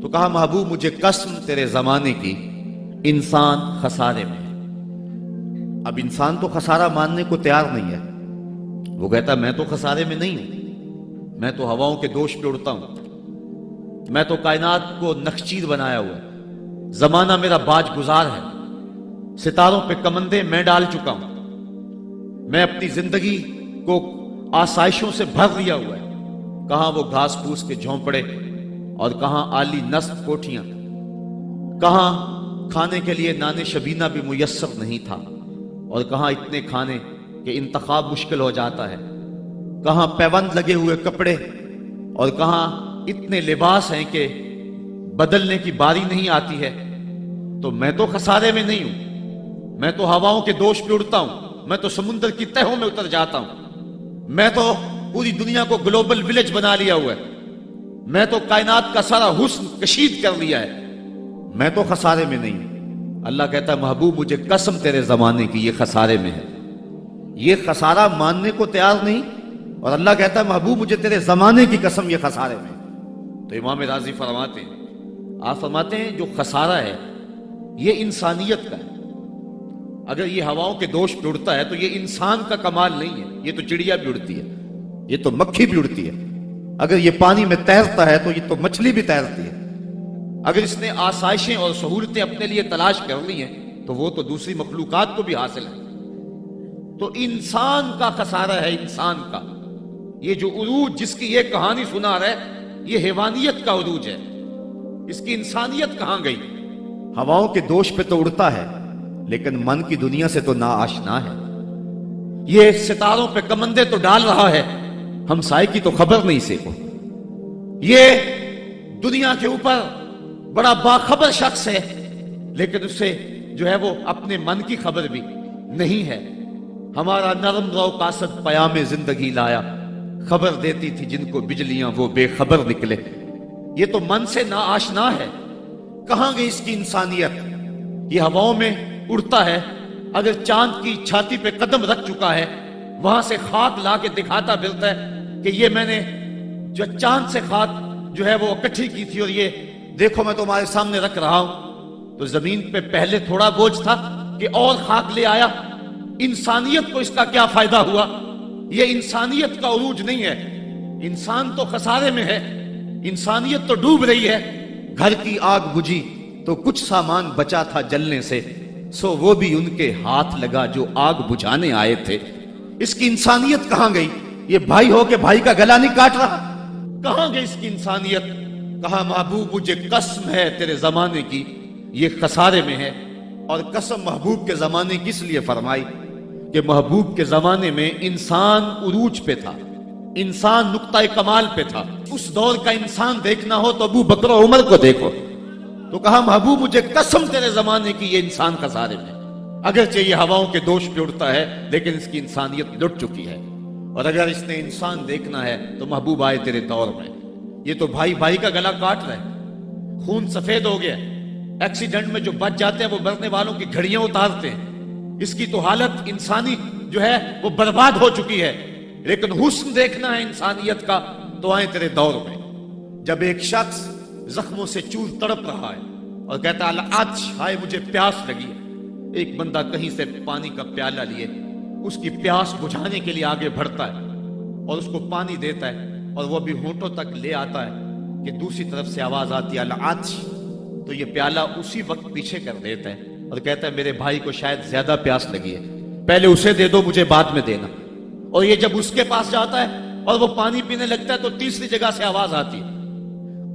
تو کہا محبوب مجھے قسم تیرے زمانے کی، انسان خسارے میں ہے۔ اب انسان تو خسارہ ماننے کو تیار نہیں ہے۔ وہ کہتا میں تو خسارے میں نہیں ہوں، میں تو ہواؤں کے دوش پہ اڑتا ہوں، میں تو کائنات کو نخچیر بنایا ہوا ہے، زمانہ میرا باج گزار ہے، ستاروں پہ کمندے میں ڈال چکا ہوں، میں اپنی زندگی کو آسائشوں سے بھر لیا ہوا ہے۔ کہاں وہ گھاس پھوس کے جھونپڑے اور کہاں عالی نصب کوٹھیاں، کہاں کھانے کے لیے نان شبینہ بھی میسر نہیں تھا، اور کہاں اتنے کھانے کہ انتخاب مشکل ہو جاتا ہے، کہاں پیوند لگے ہوئے کپڑے اور کہاں اتنے لباس ہیں کہ بدلنے کی باری نہیں آتی ہے۔ تو میں تو خسارے میں نہیں ہوں، میں تو ہواؤں کے دوش پہ اڑتا ہوں، میں تو سمندر کی تہوں میں اتر جاتا ہوں، میں تو پوری دنیا کو گلوبل ولیج بنا لیا ہوا ہے، میں تو کائنات کا سارا حسن کشید کر لیا ہے، میں تو خسارے میں نہیں ہوں۔ اللہ کہتا ہے محبوب مجھے قسم تیرے زمانے کی، یہ خسارے میں ہے، یہ خسارہ ماننے کو تیار نہیں، اور اللہ کہتا ہے محبوب مجھے تیرے زمانے کی قسم یہ خسارے میں ہے۔ تو امام راضی فرماتے ہیں، آپ فرماتے ہیں جو خسارہ ہے یہ انسانیت کا ہے۔ اگر یہ ہواؤں کے دوش پہ اڑتا ہے تو یہ انسان کا کمال نہیں ہے، یہ تو چڑیا بھی اڑتی ہے، یہ تو مکھی بھی اڑتی ہے، اگر یہ پانی میں تیرتا ہے تو یہ تو مچھلی بھی تیرتی ہے، اگر اس نے آسائشیں اور سہولتیں اپنے لیے تلاش کر لی ہیں تو وہ تو دوسری مخلوقات کو بھی حاصل ہے۔ تو انسان کا خسارہ ہے، انسان کا یہ جو عروج جس کی یہ کہانی سنا رہا ہے یہ حیوانیت کا عروج ہے، اس کی انسانیت کہاں گئی؟ ہواؤں کے دوش پہ تو اڑتا ہے لیکن من کی دنیا سے تو ناآشنا ہے، یہ ستاروں پہ کمندے تو ڈال رہا ہے، ہمسائے کی تو خبر نہیں سے کو، یہ دنیا کے اوپر بڑا باخبر شخص ہے لیکن اسے جو ہے وہ اپنے من کی خبر بھی نہیں ہے۔ ہمارا نرم رو قاصد پیام زندگی لایا، خبر دیتی تھی جن کو بجلیاں وہ بے خبر نکلے، یہ تو من سے ناآشنا ہے، کہاں گئی اس کی انسانیت؟ یہ ہواؤں میں اڑتا ہے، اگر چاند کی چھاتی پہ قدم رکھ چکا ہے وہاں سے خاک لا کے دکھاتا پھرتا ہے کہ یہ میں نے جو چاند سے خاک جو ہے وہ اکٹھی کی تھی اور یہ دیکھو میں تمہارے سامنے رکھ رہا ہوں۔ تو زمین پہ پہلے تھوڑا بوجھ تھا کہ اور خاک لے آیا، انسانیت کو اس کا کیا فائدہ ہوا؟ یہ انسانیت کا عروج نہیں ہے، انسان تو خسارے میں ہے، انسانیت تو ڈوب رہی ہے۔ گھر کی آگ بجھی تو کچھ سامان بچا تھا جلنے سے، سو وہ بھی ان کے ہاتھ لگا جو آگ بجھانے آئے تھے۔ اس کی انسانیت کہاں گئی؟ یہ بھائی ہو کے بھائی کا گلا نہیں کاٹ رہا، کہاں گئی اس کی انسانیت؟ کہا محبوب مجھے قسم ہے تیرے زمانے کی، یہ خسارے میں ہے۔ اور قسم محبوب کے زمانے کی اس لیے فرمائی کہ محبوب کے زمانے میں انسان عروج پہ تھا، انسان نقطہ کمال پہ تھا۔ اس دور کا انسان دیکھنا ہو تو ابو بکر و عمر کو دیکھو۔ تو کہا محبوب مجھے قسم تیرے زمانے کی یہ انسان خسارے میں، اگرچہ یہ ہواؤں کے دوش پہ اڑتا ہے لیکن اس کی انسانیت لٹ چکی ہے، اور اگر اس نے انسان دیکھنا ہے تو محبوب آئے تیرے دور میں۔ یہ تو بھائی بھائی کا گلا کاٹ رہا ہے، خون سفید ہو گیا، ایکسیڈنٹ میں جو بچ جاتے ہیں وہ مرنے والوں کی گھڑیاں اتارتے ہیں، اس کی تو حالت انسانی جو ہے وہ برباد ہو چکی ہے، لیکن حسن دیکھنا ہے انسانیت کا تو آئے تیرے دور میں۔ جب ایک شخص زخموں سے چور تڑپ رہا ہے اور کہتا ہے العطش، ہائے مجھے پیاس لگی ہے، ایک بندہ کہیں سے پانی کا پیالہ لیے اس کی پیاس بجھانے کے لیے آگے بڑھتا ہے اور اس کو پانی دیتا ہے، اور وہ بھی ہونٹوں تک لے آتا ہے کہ دوسری طرف سے آواز آتی ہے العطش، تو یہ پیالہ اسی وقت پیچھے کر دیتا ہے اور کہتا ہے میرے بھائی کو شاید زیادہ پیاس لگی ہے، پہلے اسے دے دو مجھے بعد میں دینا۔ اور یہ جب اس کے پاس جاتا ہے اور وہ پانی پینے لگتا ہے تو تیسری جگہ سے آواز آتی ہے،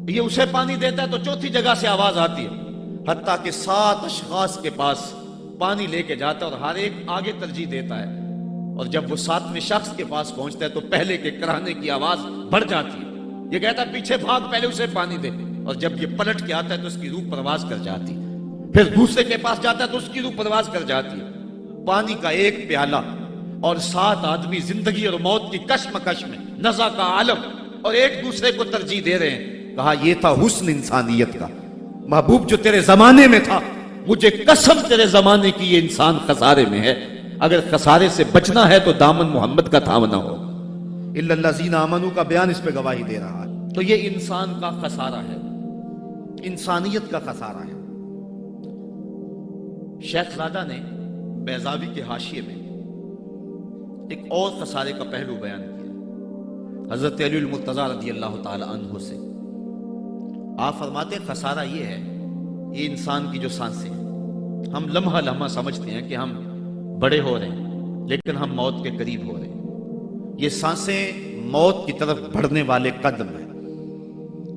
یہ اسے پانی دیتا ہے تو چوتھی جگہ سے آواز آتی ہے، حتیٰ کہ 7 اشخاص کے پاس پانی لے کے جاتا ہے اور ہر ایک آگے ترجیح دیتا ہے، اور جب وہ 7ویں شخص کے پاس پہنچتا ہے تو پہلے کے کرانے کی آواز بڑھ جاتی ہے، یہ کہتا ہے پیچھے بھاگ پہلے اسے پانی دے، اور جب یہ پلٹ کے آتا ہے تو اس کی روح پرواز کر جاتی ہے، پھر دوسرے کے پاس جاتا ہے تو اس کی روح پرواز کر جاتی ہے۔ پانی کا ایک پیالہ اور 7 آدمی زندگی اور موت کی کشمکش میں نزع کا عالم اور ایک دوسرے کو ترجیح دے رہے ہیں۔ کہا یہ تھا حسن انسانیت کا، محبوب جو تیرے زمانے میں تھا، مجھے قسم تیرے زمانے کی یہ انسان خسارے میں ہے، اگر خسارے سے بچنا ہے تو دامن محمد کا تھامنا ہو۔ الا الذین آمنوا کا بیان اس پہ گواہی دے رہا ہے۔ تو یہ انسان کا خسارہ ہے۔ انسانیت کا خسارہ ہے۔ شیخ زادہ نے بیضاوی کے حاشیے میں ایک اور خسارے کا پہلو بیان کیا حضرت علی المرتضیٰ رضی اللہ تعالی عنہ سے۔ آپ فرماتے ہیں خسارہ یہ ہے، یہ انسان کی جو سانسیں ہیں، ہم لمحہ لمحہ سمجھتے ہیں کہ ہم بڑے ہو رہے ہیں لیکن ہم موت کے قریب ہو رہے ہیں۔ یہ سانسیں موت کی طرف بڑھنے والے قدم ہیں۔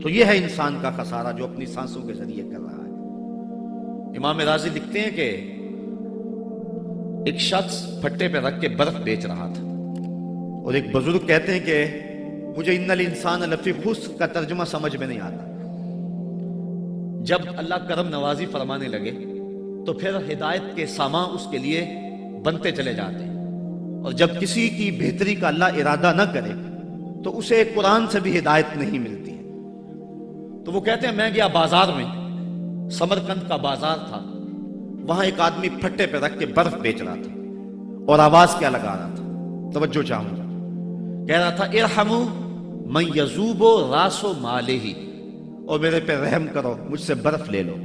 تو یہ ہے انسان کا خسارہ جو اپنی سانسوں کے ذریعے کر رہا ہے۔ امام راضی لکھتے ہیں کہ ایک شخص پھٹے پہ رکھ کے برف بیچ رہا تھا، اور ایک بزرگ کہتے ہیں کہ مجھے ان الانسان لفی خسر کا ترجمہ سمجھ میں نہیں آتا۔ جب اللہ کرم نوازی فرمانے لگے تو پھر ہدایت کے سامان اس کے لیے بنتے چلے جاتے ہیں، اور جب کسی کی بہتری کا اللہ ارادہ نہ کرے تو اسے قرآن سے بھی ہدایت نہیں ملتی ہے۔ تو وہ کہتے ہیں میں گیا بازار میں، سمرقند کا بازار تھا، وہاں ایک آدمی پھٹے پہ رکھ کے برف بیچ رہا تھا، اور آواز کیا لگا رہا تھا، توجہ چاہوں گا، کہہ رہا تھا ارحموا من یذوب راس مالہ، اور میرے پہ رحم کرو، مجھ سے برف لے لو،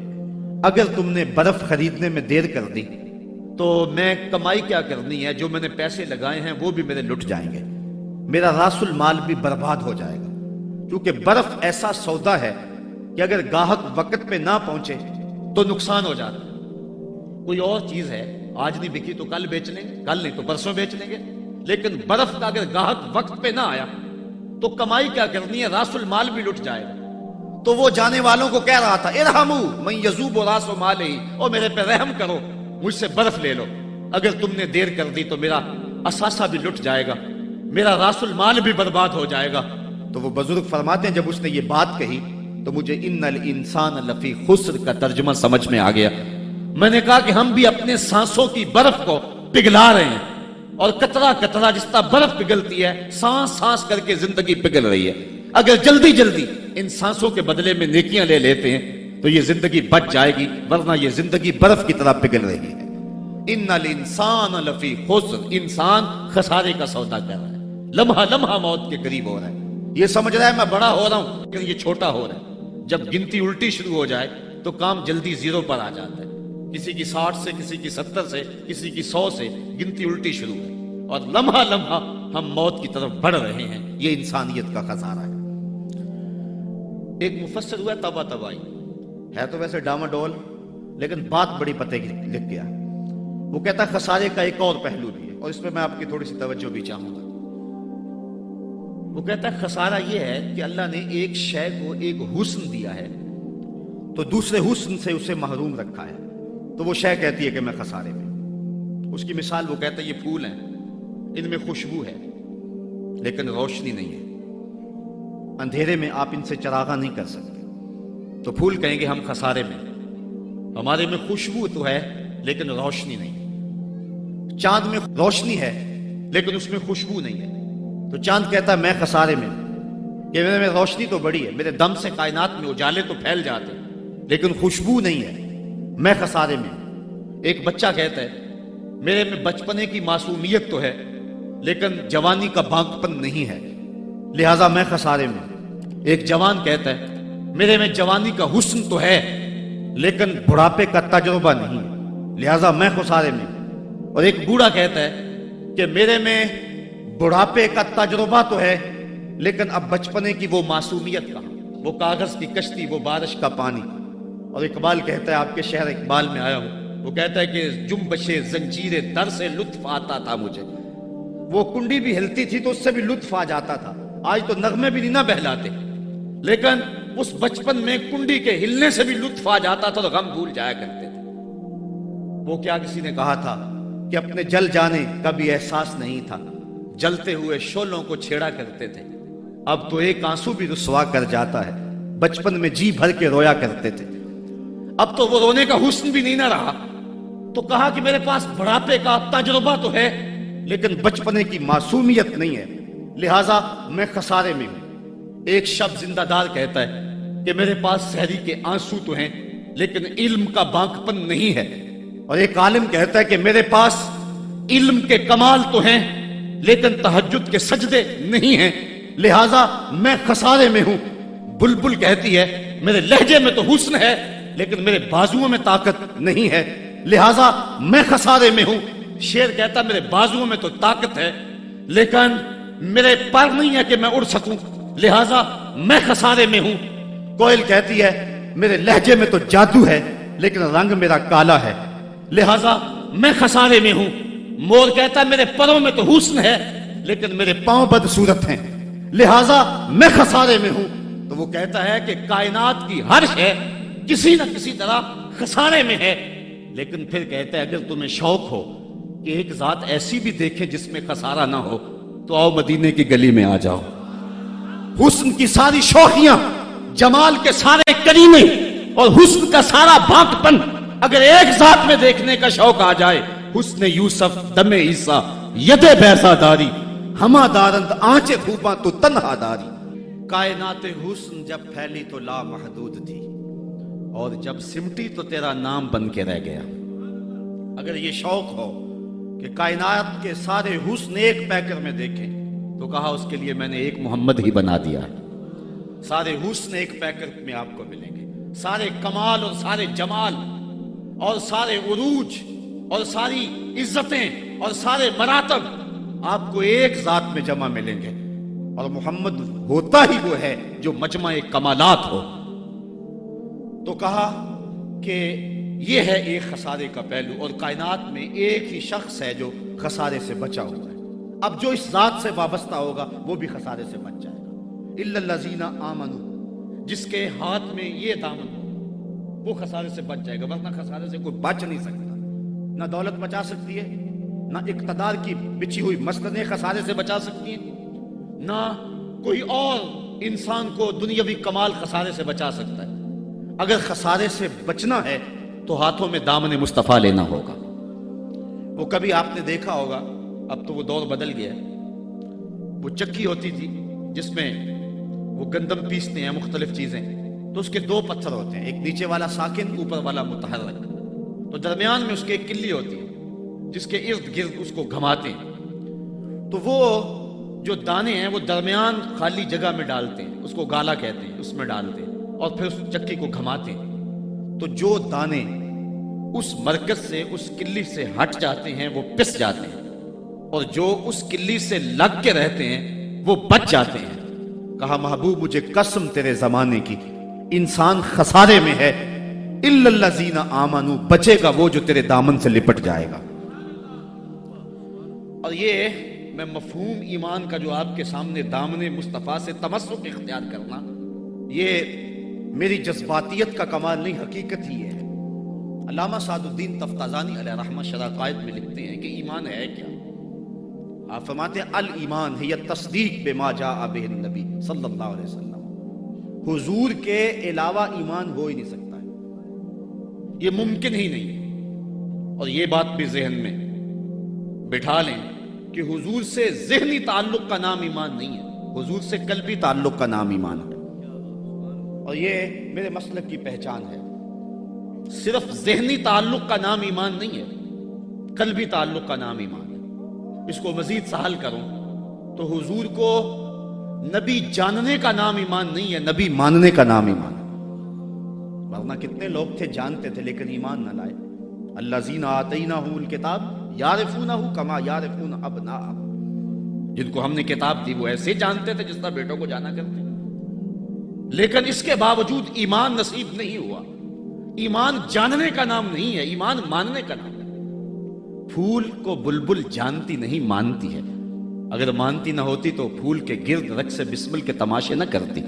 اگر تم نے برف خریدنے میں دیر کر دی تو میں کمائی کیا کرنی ہے، جو میں نے پیسے لگائے ہیں وہ بھی میرے لٹ جائیں گے، میرا راس المال بھی برباد ہو جائے گا، کیونکہ برف ایسا سودا ہے کہ اگر گاہک وقت پہ نہ پہنچے تو نقصان ہو جاتا ہے۔ کوئی اور چیز ہے، آج نہیں بکی تو کل بیچ لیں گے، کل نہیں تو پرسوں بیچ لیں گے، لیکن برف کا اگر گاہک وقت پہ نہ آیا تو کمائی کیا کرنی ہے، راس المال بھی لٹ جائے گا۔ تو وہ جانے والوں کو کہہ رہا تھا ارحموا من یذوب راس مالہ، اور میرے پہ رحم کرو، مجھ سے برف لے لو، اگر تم نے دیر کر دی تو میرا اثاثہ بھی لٹ جائے گا، میرا راس المال بھی برباد ہو جائے گا۔ تو وہ بزرگ فرماتے ہیں جب اس نے یہ بات کہی تو مجھے ان الانسان لفی خسر کا ترجمہ سمجھ میں آ گیا۔ میں نے کہا کہ ہم بھی اپنے سانسوں کی برف کو پگھلا رہے ہیں، اور قطرہ قطرہ جس طرح برف پگھلتی ہے، سانس سانس کر کے زندگی پگھل رہی ہے۔ اگر جلدی جلدی ان سانسوں کے بدلے میں نیکیاں لے لیتے ہیں تو یہ زندگی بچ جائے گی، ورنہ یہ زندگی برف کی طرح پگھل رہی ہے۔ ان الانسان لفی خسر، انسان خسارے کا سودا کر رہا ہے، لمحہ لمحہ موت کے قریب ہو رہا ہے، یہ سمجھ رہا ہے میں بڑا ہو رہا ہوں لیکن یہ چھوٹا ہو رہا ہے۔ جب گنتی الٹی شروع ہو جائے تو کام جلدی زیرو پر آ جاتا ہے، کسی کی 60 سے، کسی کی 70 سے، کسی کی 100 سے گنتی الٹی شروع ہے، اور لمحہ لمحہ ہم موت کی طرف بڑھ رہے ہیں۔ یہ انسانیت کا خسارہ ہے۔ ایک مفسر ہوا تبا تبائی ہے، تو ویسے ڈاماڈول لیکن بات بڑی پتے کی لکھ گیا۔ وہ کہتا ہے خسارے کا ایک اور پہلو بھی ہے، اور اس پہ میں آپ کی تھوڑی سی توجہ بھی چاہوں گا۔ وہ کہتا ہے خسارہ یہ ہے کہ اللہ نے ایک شے کو ایک حسن دیا ہے تو دوسرے حسن سے اسے محروم رکھا ہے، تو وہ شے کہتی ہے کہ میں خسارے میں ہوں۔ اس کی مثال وہ کہتا ہے یہ پھول ہیں، ان میں خوشبو ہے لیکن روشنی نہیں ہے، اندھیرے میں آپ ان سے چراغاں نہیں کر سکتے، تو پھول کہیں گے ہم خسارے میں، ہمارے میں خوشبو تو ہے لیکن روشنی نہیں۔ چاند میں روشنی ہے لیکن اس میں خوشبو نہیں ہے، تو چاند کہتا ہے میں خسارے میں ہوں، کہ میرے میں روشنی تو بڑی ہے، میرے دم سے کائنات میں اجالے تو پھیل جاتے لیکن خوشبو نہیں ہے، میں خسارے میں ہوں۔ ایک بچہ کہتا ہے میرے میں بچپنے کی معصومیت تو ہے لیکن جوانی کا بانکپن نہیں ہے، لہٰذا میں خسارے میں ہوں۔ ایک جوان کہتا ہے میرے میں جوانی کا حسن تو ہے لیکن بڑھاپے کا تجربہ نہیں ہے، لہٰذا میں خسارے میں ہوں۔ اور ایک بوڑھا کہتا ہے کہ میرے میں بڑھاپے کا تجربہ تو ہے لیکن اب بچپنے کی وہ معصومیت کہاں، وہ کاغذ کی کشتی، وہ بارش کا پانی۔ اور اقبال کہتا ہے، آپ کے شہر اقبال میں آیا ہوں، وہ کہتا ہے کہ جنبش زنجیر در سے لطف آتا تھا مجھے، وہ کنڈی بھی ہلتی تھی تو اس سے بھی لطف آ جاتا تھا، آج تو نغمے بھی نہیں نہ بہلاتے، لیکن اس بچپن میں کنڈی کے ہلنے سے بھی لطف آ جاتا تھا تو غم بھول جایا کرتے تھے۔ وہ کیا کسی نے کہا تھا کہ اپنے جل جانے کا بھی احساس نہیں تھا، جلتے ہوئے شعلوں کو چھیڑا کرتے تھے، اب تو ایک آنسو بھی رسوا کر جاتا ہے، بچپن میں جی بھر کے رویا کرتے تھے، اب تو وہ رونے کا حسن بھی نہیں نہ رہا۔ تو کہا کہ میرے پاس بڑھاپے کا تجربہ تو ہے لیکن بچپنے کی معصومیت نہیں ہے، لہٰذا میں خسارے میں ہوں۔ ایک شب زندہ دار کہتا ہے کہ میرے پاس سحری کے آنسو تو ہیں لیکن علم کا بانکپن نہیں ہے، اور ایک عالم کہتا ہے کہ میرے پاس علم کے کمال تو ہیں لیکن تہجد کے سجدے نہیں ہیں، لہٰذا میں خسارے میں ہوں۔ بلبل کہتی ہے میرے لہجے میں تو حسن ہے لیکن میرے بازوؤں میں طاقت نہیں ہے، لہٰذا میں خسارے میں ہوں۔ شیر کہتا میرے بازوؤں میں تو طاقت ہے لیکن میرے پر نہیں ہے کہ میں اڑ سکوں، لہٰذا میں خسارے میں ہوں۔ کوئل کہتی ہے میرے لہجے میں تو جادو ہے لیکن رنگ میرا کالا ہے، لہٰذا میں خسارے میں ہوں۔ مور کہتا ہے میرے پروں میں تو حسن ہے لیکن میرے پاؤں بدصورت ہیں، لہٰذا میں خسارے میں ہوں۔ تو وہ کہتا ہے کہ کائنات کی ہر شے کسی نہ کسی طرح خسارے میں ہے، لیکن پھر کہتا ہے اگر تمہیں شوق ہو کہ ایک ذات ایسی بھی دیکھیں جس میں خسارہ نہ ہو تو آؤ مدینے کی گلی میں آ جاؤ۔ حسن کی ساری شوخیاں، جمال کے سارے کریمے اور حسن کا سارا بھانک پن اگر ایک ذات میں دیکھنے کا شوق آ جائے، حسن یوسف دم عیسیٰ ید بیضا داری، ہما دارند آنچے خوباں تو تنہا داری۔ کائنات حسن جب پھیلی تو لا محدود تھی اور جب سمٹی تو تیرا نام بن کے رہ گیا۔ اگر یہ شوق ہو کہ کائنات کے سارے حسن ایک پیکر میں دیکھیں تو کہا اس کے لیے میں نے ایک محمد ہی بنا دیا ہے۔ سارے حسن ایک پیکر میں آپ کو ملیں گے، سارے کمال اور سارے جمال اور سارے عروج اور ساری عزتیں اور سارے مراتب آپ کو ایک ذات میں جمع ملیں گے، اور محمد ہوتا ہی وہ ہے جو مجمع کمالات ہو۔ تو کہا کہ یہ ہے ایک خسارے کا پہلو، اور کائنات میں ایک ہی شخص ہے جو خسارے سے بچا ہوا ہے۔ اب جو اس ذات سے وابستہ ہوگا وہ بھی خسارے سے بچ جائے گا۔ الا الذین آمنوا، جس کے ہاتھ میں یہ دامن ہو وہ خسارے سے بچ جائے گا، ورنہ خسارے سے کوئی بچ نہیں سکتا۔ نہ دولت بچا سکتی ہے، نہ اقتدار کی بچھی ہوئی مسندیں خسارے سے بچا سکتی ہیں، نہ کوئی اور انسان کو دنیاوی کمال خسارے سے بچا سکتا ہے۔ اگر خسارے سے بچنا ہے تو ہاتھوں میں دامن مصطفیٰ لینا ہوگا۔ وہ کبھی آپ نے دیکھا ہوگا، اب تو وہ دور بدل گیا ہے، وہ چکی ہوتی تھی جس میں وہ گندم پیستے ہیں، مختلف چیزیں، تو اس کے دو پتھر ہوتے ہیں، ایک نیچے والا ساکن، اوپر والا متحرک، تو درمیان میں اس کے ایک کلی ہوتی ہے جس کے ارد گرد اس کو گھماتے ہیں، تو وہ جو دانے ہیں وہ درمیان خالی جگہ میں ڈالتے ہیں، اس کو گالا کہتے ہیں، اس میں ڈالتے ہیں اور پھر اس چکی کو گھماتے ہیں، تو جو دانے اس مرکز سے، اس کلی سے ہٹ جاتے ہیں وہ پس جاتے ہیں، اور جو اس کلی سے لگ کے رہتے ہیں وہ بچ جاتے ہیں۔ کہا محبوب مجھے قسم تیرے زمانے کی، انسان خسارے میں ہے، الا الذین آمنوا، بچے گا وہ جو تیرے دامن سے لپٹ جائے گا۔ اور یہ میں مفہوم ایمان کا جو آپ کے سامنے دامن مصطفیٰ سے تمسک اختیار کرنا، یہ میری جذباتیت کا کمال نہیں، حقیقت ہی ہے۔ علامہ سعد الدین تفتازانی علیہ رحمہ شرح قائد میں لکھتے ہیں کہ ایمان ہے کیا؟ آپ فرماتے ہیں الایمان ہی التصدیق بما جاء بہ النبی صلی اللہ علیہ وسلم، حضور کے علاوہ ایمان ہو ہی نہیں سکتا ہے، یہ ممکن ہی نہیں ہے۔ اور یہ بات بھی ذہن میں بٹھا لیں کہ حضور سے ذہنی تعلق کا نام ایمان نہیں ہے، حضور سے قلبی تعلق کا نام ایمان ہے، اور یہ میرے مسلک کی پہچان ہے۔ صرف ذہنی تعلق کا نام ایمان نہیں ہے، قلبی تعلق کا نام ایمان ہے۔ اس کو مزید سہل کروں تو حضور کو نبی جاننے کا نام ایمان نہیں ہے، نبی ماننے کا نام ایمان ہے۔ ورنہ کتنے لوگ تھے جانتے تھے لیکن ایمان نہ لائے۔ الذین آتیناہم الکتاب یعرفونہ کما یعرفون ابناءہم، جن کو ہم نے کتاب دی وہ ایسے جانتے تھے جس طرح بیٹوں کو جانا کرتے، لیکن اس کے باوجود ایمان نصیب نہیں ہوا۔ ایمان جاننے کا نام نہیں ہے، ایمان ماننے کا نام ہے۔ پھول کو بلبل جانتی نہیں، مانتی ہے۔ اگر مانتی نہ ہوتی تو پھول کے گرد رقص بسمل کے تماشے نہ کرتی۔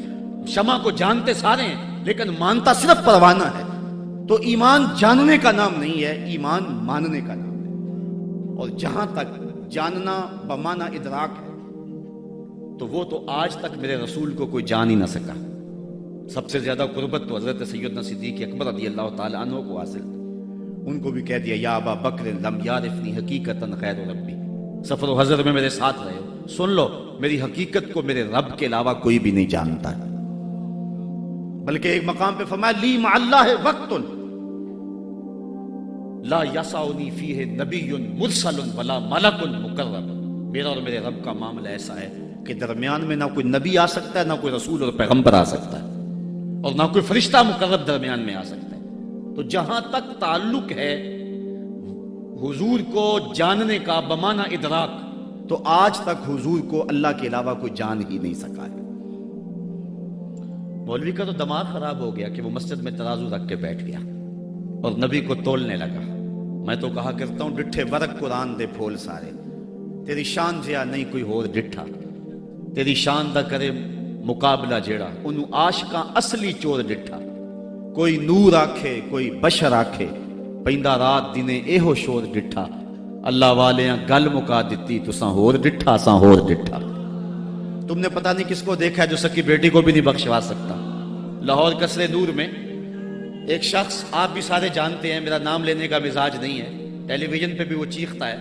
شمع کو جانتے سارے ہیں لیکن مانتا صرف پروانہ ہے۔ تو ایمان جاننے کا نام نہیں ہے، ایمان ماننے کا نام ہے۔ اور جہاں تک جاننا بمعنی ادراک ہے تو وہ تو آج تک میرے رسول کو کوئی جان ہی نہ سکا۔ سب سے زیادہ قربت تو حضرت سیدنا صدیق اکبر رضی اللہ تعالیٰ عنہ کو حاصل تھی، ان کو بھی کہہ دیا یا ابا بکر لم یعرفنی حقیقتاً غیر ربی، سفر و حضر میں میرے ساتھ رہے ہو، سن لو میری حقیقت کو میرے رب کے علاوہ کوئی بھی نہیں جانتا ہے۔ بلکہ ایک مقام پہ فرمایا لی مع اللہ وقت لا یسعنی فیہ نبی مرسل ولا ملک مقرب، میرا اور میرے رب کا معاملہ ایسا ہے کہ درمیان میں نہ کوئی نبی آ سکتا ہے نہ کوئی رسول اور پیغمبر آ سکتا ہے۔ اور نہ کوئی فرشتہ مقرب درمیان میں آ سکتا ہے۔ تو جہاں تک تعلق ہے حضور کو جاننے کا بمانہ ادراک، تو آج تک حضور کو اللہ کے علاوہ کوئی جان ہی نہیں سکا ہے۔ مولوی کا تو دماغ خراب ہو گیا کہ وہ مسجد میں ترازو رکھ کے بیٹھ گیا اور نبی کو تولنے لگا۔ میں تو کہا کرتا ہوں ڈٹھے ورق قرآن دے پھول سارے، تیری شان جیا نہیں کوئی ہور ڈٹھا، تیری شان دا کرے مقابلہ جیڑا انہوں عاشقاں اصلی چور ڈٹھا۔ کوئی نور آکھے کوئی بشر آکھے، پیندہ رات دینے ایہو شور ڈٹھا، اللہ والیاں گل مکا دیتی تساں ہور ڈٹھا ساں ہور ڈٹھا۔ تم نے پتہ نہیں کس کو دیکھا ہے جو سکی بیٹی کو بھی نہیں بخشوا سکتا۔ لاہور قصر نور میں ایک شخص، آپ بھی سارے جانتے ہیں، میرا نام لینے کا مزاج نہیں ہے، ٹیلی ویژن پہ بھی وہ چیختا ہے،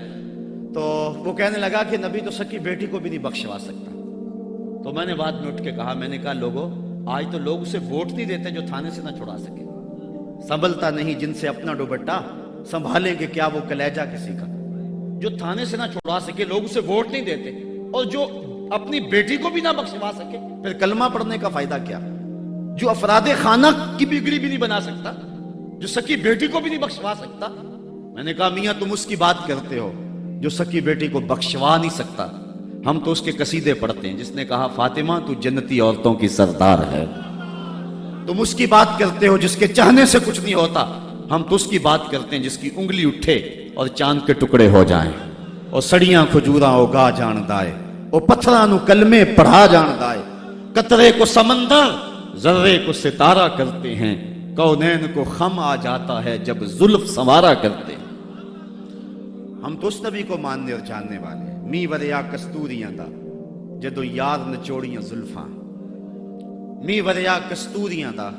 تو وہ کہنے لگا کہ نبی تو سکی بیٹی کو بھی نہیں بخشوا سکتا۔ تو میں نے بعد میں اٹھ کے کہا، میں نے کہا لوگوں آج تو لوگ اسے ووٹ نہیں دیتے جو تھانے سے نہ چھڑا سکے، سنبھلتا نہیں جن سے اپنا دوپٹہ، سنبھالیں گے کیا وہ کلیجہ کسی کا۔ جو تھانے سے نہ چھڑا سکے لوگ اسے ووٹ نہیں دیتے، اور جو اپنی بیٹی کو بھی نہ بخشوا سکے پھر کلمہ پڑھنے کا فائدہ کیا؟ جو افراد خانہ کی بگڑی بھی نہیں بنا سکتا، جو سکی بیٹی کو بھی نہیں بخشوا سکتا۔ میں نے کہا میاں تم اس کی بات کرتے ہو جو سکی بیٹی کو بخشوا نہیں سکتا، ہم تو اس کے قصیدے پڑھتے ہیں جس نے کہا فاطمہ تو جنتی عورتوں کی سردار ہے۔ تم اس کی بات کرتے ہو جس کے چاہنے سے کچھ نہیں ہوتا، ہم تو اس کی بات کرتے ہیں جس کی انگلی اٹھے اور چاند کے ٹکڑے ہو جائیں، اور سڑیاں کھجوراں اگا جان دائے، اور پتھراں نو کلمے پڑھا جان دائے، قطرے کو سمندر ذرے کو ستارہ کرتے ہیں، کونین کو خم آ جاتا ہے جب زلف سنوارا کرتے ہیں۔ ہم تو اس نبی کو ماننے اور جاننے والے ہیں۔ می وریا کستوریاں دا جدو یار نچوڑیاں زلفاں، می وریا کستوریاں دا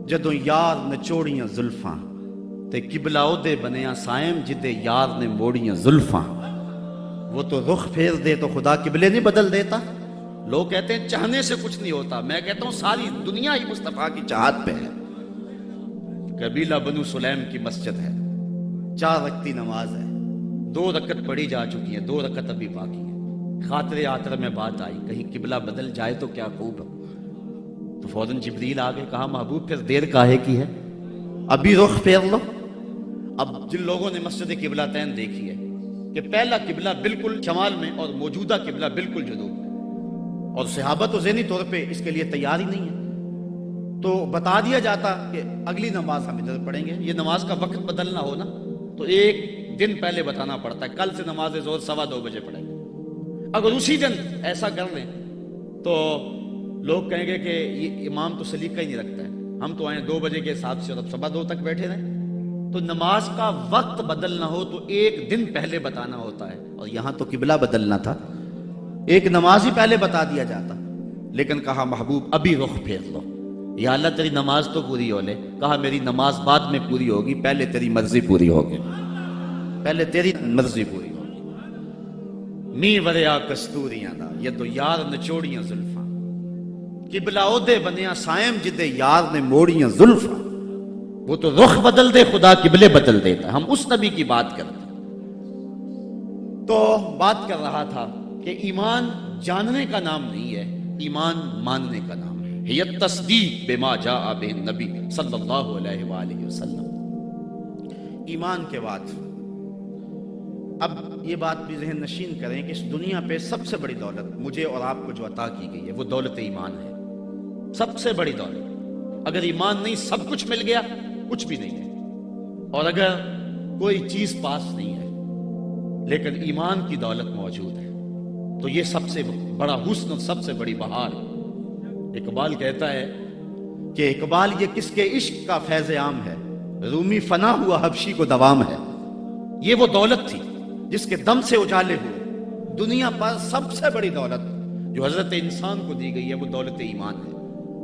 جدو یار نچوڑیاں زلفاں، تے قبلہ او دے بنیا سائم جدے یار نے موڑیاں زلفاں۔ وہ تو رخ پھیر دے تو خدا قبلے نہیں بدل دیتا۔ لوگ کہتے ہیں چاہنے سے کچھ نہیں ہوتا، میں کہتا ہوں ساری دنیا ہی مصطفیٰ کی چاہت پہ ہے۔ قبیلہ بنو سلیم کی مسجد ہے، 4 رکعتی نماز ہے، 2 رکعت پڑھی جا چکی ہیں، 2 رکعت ابھی باقی ہیں۔ خاطر آطر میں بات آئی کہیں قبلہ بدل جائے تو کیا خوب ہے۔ تو فوراً جبریل آگے کہا محبوب پھر دیر کاہے کی ہے، ابھی رخ پھیر لو۔ اب جن لوگوں نے مسجد قبلہ تین دیکھی ہے کہ پہلا قبلہ بالکل شمال میں اور موجودہ قبلہ بالکل جنوب میں، اور صحابہ تو ذہنی طور پہ اس کے لیے تیار ہی نہیں ہے، تو بتا دیا جاتا کہ اگلی نماز ہم ادھر پڑھیں گے۔ یہ نماز کا وقت بدلنا ہو نا تو ایک دن پہلے بتانا پڑتا ہے، کل سے نماز ظہر 2:15 بجے پڑھیں گے۔ اگر اسی دن ایسا کر لیں تو لوگ کہیں گے کہ یہ امام تو سلیقہ ہی نہیں رکھتا ہے، ہم تو آئیں 2 بجے کے حساب سے اور اب 2:15 تک بیٹھے رہیں۔ تو نماز کا وقت بدلنا ہو تو ایک دن پہلے بتانا ہوتا ہے، اور یہاں تو قبلہ بدلنا تھا، ایک نماز ہی پہلے بتا دیا جاتا، لیکن کہا محبوب ابھی رخ پھیر لو۔ یا اللہ تیری نماز تو پوری ہو لے، کہا میری نماز بعد میں پوری ہوگی، پہلے تیری مرضی پوری ہوگی، پہلے تیری مرضی پوری ہوگی۔ می وریا کستوریاں دا یدو یار نچوڑیاں زلفاں، قبلہ او دے بنیا سائم جدے یار نے موڑیاں زلفاں۔ وہ تو رخ بدل دے خدا قبلے بدل دیتا، ہم اس نبی کی بات کرتے ہیں۔ تو بات کر رہا تھا کہ ایمان جاننے کا نام نہیں ہے، ایمان ماننے کا نام ہے۔ ہی التصدیق بما جاء بہ النبی صلی اللہ علیہ وآلہ وسلم۔ ایمان کے بعد اب یہ بات بھی ذہن نشین کریں کہ اس دنیا پہ سب سے بڑی دولت مجھے اور آپ کو جو عطا کی گئی ہے وہ دولت ایمان ہے، سب سے بڑی دولت۔ اگر ایمان نہیں سب کچھ مل گیا کچھ بھی نہیں ہے، اور اگر کوئی چیز پاس نہیں ہے لیکن ایمان کی دولت موجود ہے تو یہ سب سے بڑا حسن اور سب سے بڑی بہار۔ اقبال کہتا ہے کہ اقبال یہ کس کے عشق کا فیض عام ہے، رومی فنا ہوا حبشی کو دوام ہے۔ یہ وہ دولت تھی جس کے دم سے اجالے ہوئے دنیا پر سب سے بڑی دولت جو حضرت انسان کو دی گئی ہے وہ دولت ایمان ہے،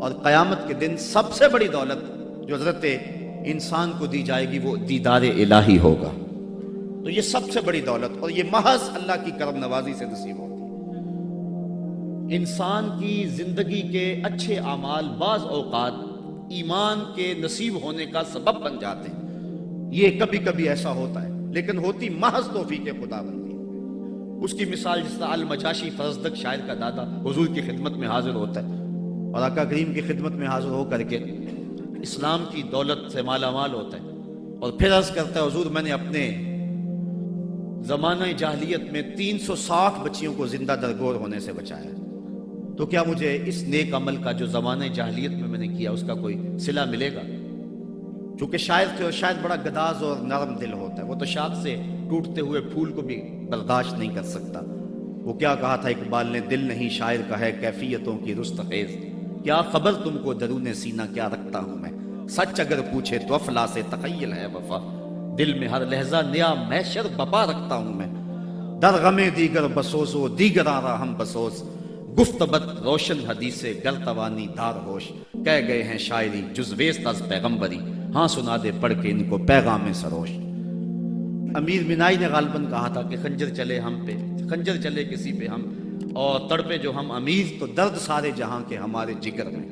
اور قیامت کے دن سب سے بڑی دولت جو حضرت انسان کو دی جائے گی وہ دیدار الہی ہوگا۔ تو یہ سب سے بڑی دولت، اور یہ محض اللہ کی کرم نوازی سے نصیب ہوتی ہے۔ انسان کی زندگی کے اچھے اعمال بعض اوقات ایمان کے نصیب ہونے کا سبب بن جاتے ہیں، یہ کبھی کبھی ایسا ہوتا ہے، لیکن ہوتی محض توفیق خدا بندی ہے۔ اس کی مثال جس طرح المجاشی فرزدق شاعر کا دادا حضور کی خدمت میں حاضر ہوتا ہے اور آقا کریم کی خدمت میں حاضر ہو کر کے اسلام کی دولت سے مالا مال ہوتا ہے اور پھر عرض کرتا ہے حضور میں نے اپنے زمانہ جاہلیت میں 360 بچیوں کو زندہ درگور ہونے سے بچایا، تو کیا مجھے اس نیک عمل کا جو زمانہ جاہلیت میں نے کیا اس کا کوئی صلہ ملے گا؟ چونکہ شاعر تھے اور شاید بڑا گداز اور نرم دل ہوتا ہے، وہ تو شاخ سے ٹوٹتے ہوئے پھول کو بھی برداشت نہیں کر سکتا۔ وہ کیا کہا تھا اقبال نے، دل نہیں شاعر کا ہے کیفیتوں کی رست خیز، کیا خبر تم کو درون سینہ کیا رکھتا ہوں میں، سچ اگر پوچھے تو افلا سے تخیل ہے وفا، دل میں ہر لہجہ نیا محشر بپا رکھتا ہوں میں، در غم دیگر بسوز و دیگر آرا ہم بسوز، گفت بد روشن حدیث گر توانی دار ہوش، کہہ گئے ہیں شاعری جزویست از پیغمبری، ہاں سنا دے پڑھ کے ان کو پیغام سروش۔ امیر منائی نے غالباً کہا تھا کہ خنجر چلے ہم پہ، خنجر چلے کسی پہ ہم، اور تڑپے جو ہم امیر تو درد سارے جہاں کے ہمارے جگر میں۔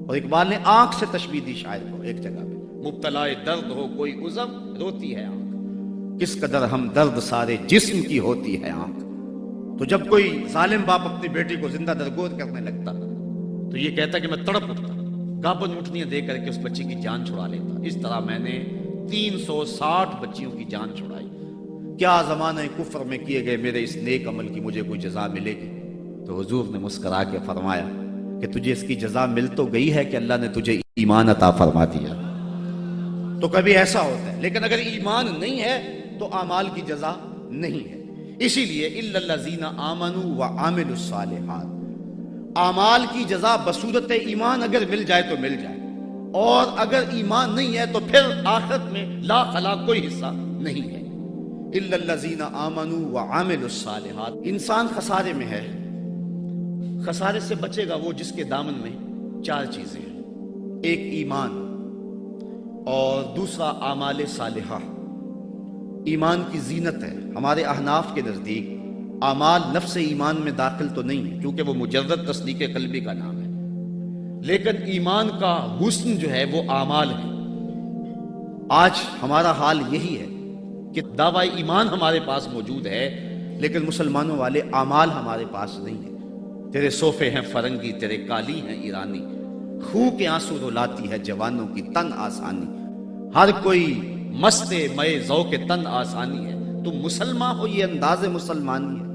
اور اقبال نے آنکھ سے تشبیہ دی شاعر کو ایک جگہ پہ، مبتلا درد ہو کوئی عزم روتی ہے آنکھ، کس قدر ہم درد سارے جسم کی ہوتی ہے آنکھ۔ تو جب کوئی ظالم باپ اپنی بیٹی کو زندہ درگور کرنے لگتا تو یہ کہتا کہ میں تڑپ اٹھتا، گابن اٹھنیاں دے کر کے اس بچی کی جان چھڑا لیتا۔ اس طرح میں نے 360 بچیوں کی جان چھڑائی، کیا زمانہ کفر میں کیے گئے میرے اس نیک عمل کی مجھے کوئی جزا ملے گی؟ تو حضور نے مسکرا کے فرمایا کہ تجھے اس کی جزا مل تو گئی ہے کہ اللہ نے تجھے ایمان عطا فرما دیا۔ تو کبھی ایسا ہوتا ہے، لیکن اگر ایمان نہیں ہے تو اعمال کی جزا نہیں ہے۔ اسی لیے الا الذین آمنوا وعملوا الصالحات، اعمال کی جزا بصورت ایمان اگر مل جائے تو مل جائے، اور اگر ایمان نہیں ہے تو پھر آخرت میں لا خلا کوئی حصہ نہیں ہے۔ الا الذین آمنوا وعملوا الصالحات، انسان خسارے میں ہے۔ خسارے سے بچے گا وہ جس کے دامن میں 4 چیزیں ہیں، ایک ایمان، اور دوسرا اعمال صالحہ۔ ایمان کی زینت ہے، ہمارے احناف کے نزدیک اعمال نفس ایمان میں داخل تو نہیں ہے کیونکہ وہ مجرد تصدیق قلبی کا نام ہے، لیکن ایمان کا حسن جو ہے وہ اعمال ہے۔ آج ہمارا حال یہی ہے کہ دعوی ایمان ہمارے پاس موجود ہے لیکن مسلمانوں والے اعمال ہمارے پاس نہیں ہیں۔ تیرے صوفے ہیں فرنگی، تیرے کالی ہیں ایرانی، خون کے آنسو رلاتی ہے جوانوں کی تن آسانی، ہر کوئی مستے مئے ذوق تن آسانی ہے، تم مسلمان ہو یہ انداز مسلمانی ہے،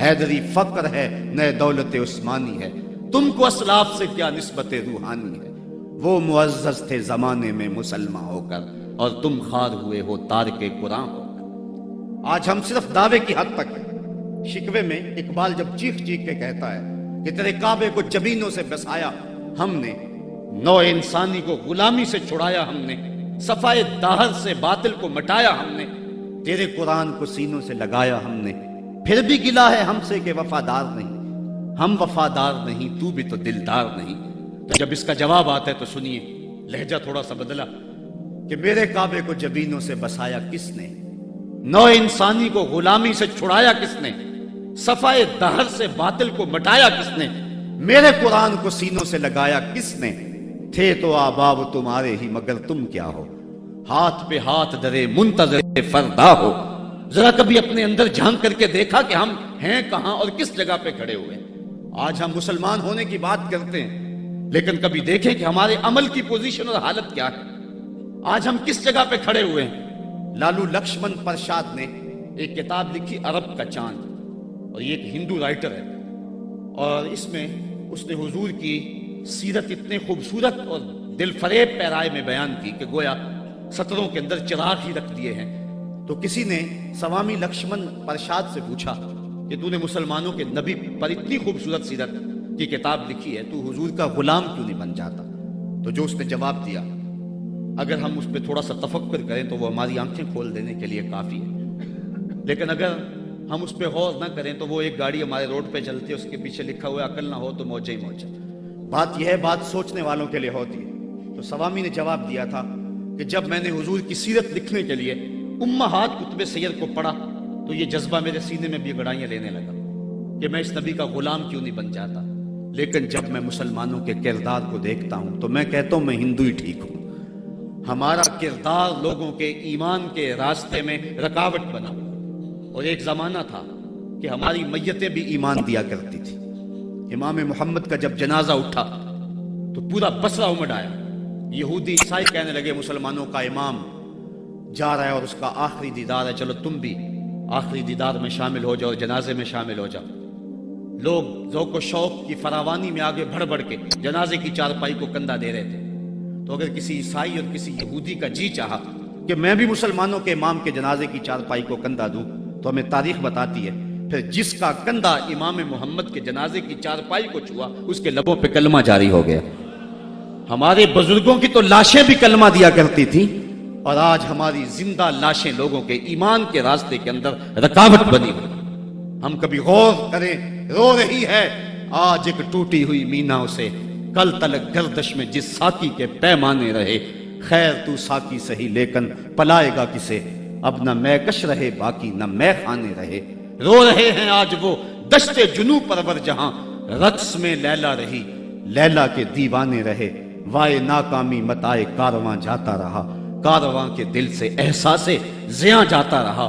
حیدری فقر ہے نئے دولت عثمانی ہے، تم کو اسلاف سے کیا نسبت روحانی ہے، وہ معزز تھے زمانے میں مسلمان ہو کر اور تم خار ہوئے ہو تارک قرآن ہو کر۔ آج ہم صرف دعوے کی حد تک ہیں۔ شکوے میں اقبال جب چیخ چیخ کے کہتا ہے کہ تیرے کعبے کو جبینوں سے بسایا ہم نے، نو انسانی کو غلامی سے چھڑایا ہم نے، صفائے داہر سے باطل کو مٹایا ہم نے، تیرے قرآن کو سینوں سے لگایا ہم نے، پھر بھی گلا ہے ہم سے کہ وفادار نہیں، ہم وفادار نہیں تو بھی تو دلدار نہیں۔ تو جب اس کا جواب آتا ہے تو سنیے، لہجہ تھوڑا سا بدلا، کہ میرے کعبے کو جبینوں سے بسایا کس نے، نو انسانی کو غلامی سے چھڑایا کس نے، صفائے دہر سے باطل کو مٹایا کس نے، میرے قرآن کو سینوں سے لگایا کس نے، تھے تو آباب تمہارے ہی مگر تم کیا ہو، ہاتھ پہ ہاتھ درے منتظر فردا ہو۔ ذرا کبھی اپنے اندر جھانک کر کے دیکھا کہ ہم ہیں کہاں اور کس جگہ پہ کھڑے ہوئے۔ آج ہم مسلمان ہونے کی بات کرتے ہیں لیکن کبھی دیکھیں کہ ہمارے عمل کی پوزیشن اور حالت کیا ہے، آج ہم کس جگہ پہ کھڑے ہوئے ہیں۔ لالو لکشمن پرشاد نے ایک کتاب لکھی عرب کا چاند، اور یہ ایک ہندو رائٹر ہے، اور اس میں اس نے حضور کی سیرت اتنے خوبصورت اور دل فریب پیرائے میں بیان کی کہ گویا سطروں کے اندر چراغ ہی رکھ دیے ہیں۔ تو کسی نے سوامی لکشمن پرشاد سے پوچھا کہ تو نے مسلمانوں کے نبی پر اتنی خوبصورت سیرت کی کتاب لکھی ہے، تو حضور کا غلام کیوں نہیں بن جاتا؟ تو جو اس نے جواب دیا، اگر ہم اس پہ تھوڑا سا تفکر کریں تو وہ ہماری آنکھیں کھول دینے کے لیے کافی ہے، لیکن اگر ہم اس پہ غور نہ کریں تو وہ ایک گاڑی ہمارے روڈ پہ چلتی ہے، اس کے پیچھے لکھا ہوا ہے عقل نہ ہو تو موجہ ہی موجہ۔ بات یہ ہے، بات سوچنے والوں کے لیے ہوتی ہے۔ تو سوامی نے جواب دیا تھا کہ جب میں نے حضور کی سیرت لکھنے کے لیے امہات کتب سید کو پڑھا تو یہ جذبہ میرے سینے میں بھی گڑائیاں لینے لگا کہ میں اس نبی کا غلام کیوں نہیں بن جاتا، لیکن جب میں مسلمانوں کے کردار کو دیکھتا ہوں تو میں کہتا ہوں میں ہندو ہی ٹھیک ہوں۔ ہمارا کردار لوگوں کے ایمان کے راستے میں رکاوٹ بنا، اور ایک زمانہ تھا کہ ہماری میتیں بھی ایمان دیا کرتی تھی۔ امام محمد کا جب جنازہ اٹھا تو پورا بصرہ امڑ آیا. یہودی عیسائی کہنے لگے مسلمانوں کا امام جا رہا ہے اور اس کا آخری دیدار ہے، چلو تم بھی آخری دیدار میں شامل ہو جاؤ، جنازے میں شامل ہو جاؤ. لوگ ذوق و شوق کی فراوانی میں آگے بڑھ بڑھ کے جنازے کی چارپائی کو کندھا دے رہے تھے. تو اگر کسی عیسائی اور کسی یہودی کا جی چاہا کہ میں بھی مسلمانوں کے امام کے جنازے کی چارپائی کو کندھا دوں، تو ہمیں تاریخ بتاتی ہے پھر جس کا کندھا امام محمد کے جنازے کی چارپائی کو چھوا اس کے لبوں پہ کلمہ جاری ہو گیا. ہمارے بزرگوں کی تو لاشیں بھی کلمہ دیا کرتی تھی، اور آج ہماری زندہ لاشیں لوگوں کے ایمان کے راستے کے اندر رکاوٹ بنی ہوئی. ہم کبھی غور کریں، رو رہی ہے آج ایک ٹوٹی ہوئی مینا اسے، کل تلک گردش میں جس ساکی کے پیمانے رہے. خیر تو ساکی سہی لیکن پلائے گا کسے، اب نہ میں کش رہے باقی نہ میں خانے رہے. رو رہے ہیں آج وہ دشت جنو پرور جہاں رقص میں لیلا رہی، لیلا کے دیوانے رہے. وائے ناکامی متائے کارواں جاتا رہا، کارواں کے دل سے احساس زیاں جاتا رہا.